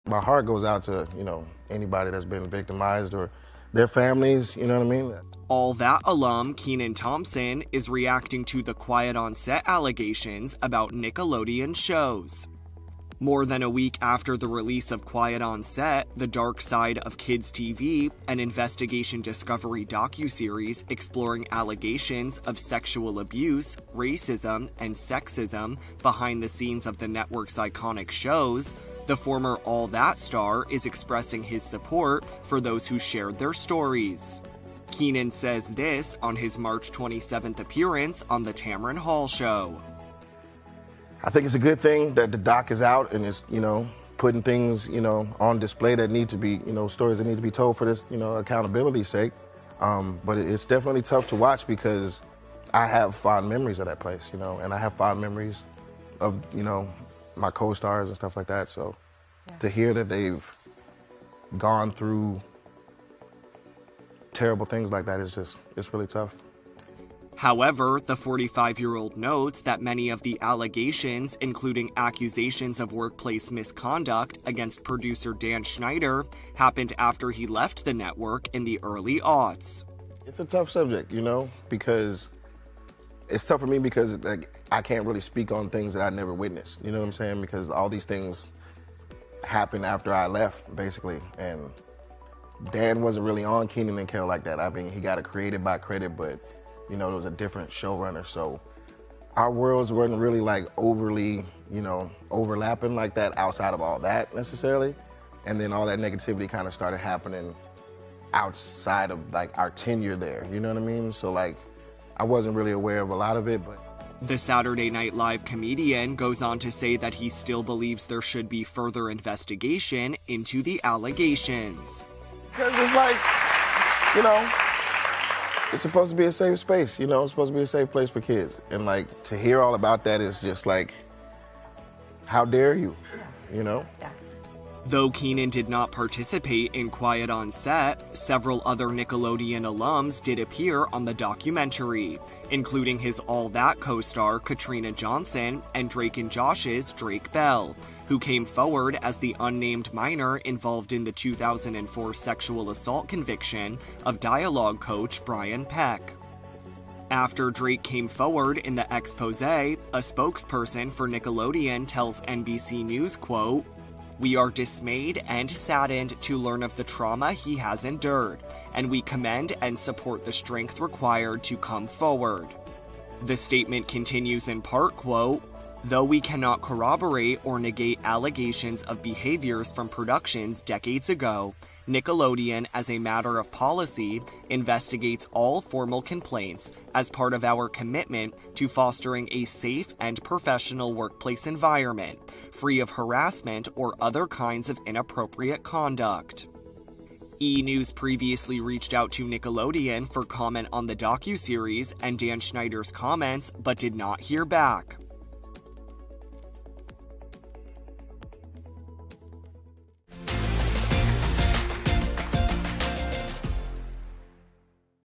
My heart goes out to, anybody that's been victimized or their families, you know what I mean? All That alum Kenan Thompson is reacting to the quiet on set allegations about Nickelodeon shows. More than a week after the release of Quiet on Set, The Dark Side of Kids TV, an investigation discovery docuseries exploring allegations of sexual abuse, racism, and sexism behind the scenes of the network's iconic shows, the former All That star is expressing his support for those who shared their stories. Kenan says this on his March 27th appearance on the Tamron Hall show. I think it's a good thing that the doc is out and it's, putting things, on display that need to be, stories that need to be told for this, accountability's sake. But it's definitely tough to watch because I have fond memories of that place, and I have fond memories of, my co-stars and stuff like that. So to hear that they've gone through terrible things like that it's really tough. However, the 45-year-old notes that many of the allegations, including accusations of workplace misconduct against producer Dan Schneider, happened after he left the network in the early aughts. It's a tough subject, because it's tough for me because I can't really speak on things that I never witnessed, you know what I'm saying? Because all these things happened after I left, basically, and Dan wasn't really on Kenan and Kel like that. I mean, he got it created by credit, but there was a different showrunner, so our worlds weren't really overly, overlapping like that outside of all that necessarily. And then all that negativity kind of started happening outside of our tenure there, you know what I mean? So I wasn't really aware of a lot of it, but. The Saturday Night Live comedian goes on to say that he still believes there should be further investigation into the allegations. Because it's it's supposed to be a safe space, it's supposed to be a safe place for kids. And to hear all about that is just how dare you, Yeah. Though Kenan did not participate in Quiet on Set, several other Nickelodeon alums did appear on the documentary, including his All That co-star Katrina Johnson and Drake and Josh's Drake Bell, who came forward as the unnamed minor involved in the 2004 sexual assault conviction of dialogue coach Brian Peck. After Drake came forward in the expose, a spokesperson for Nickelodeon tells NBC News, quote, "We are dismayed and saddened to learn of the trauma he has endured, and we commend and support the strength required to come forward." The statement continues in part, quote, "Though we cannot corroborate or negate allegations of behaviors from productions decades ago, Nickelodeon, as a matter of policy, investigates all formal complaints as part of our commitment to fostering a safe and professional workplace environment, free of harassment or other kinds of inappropriate conduct." E! News previously reached out to Nickelodeon for comment on the docuseries and Dan Schneider's comments, but did not hear back.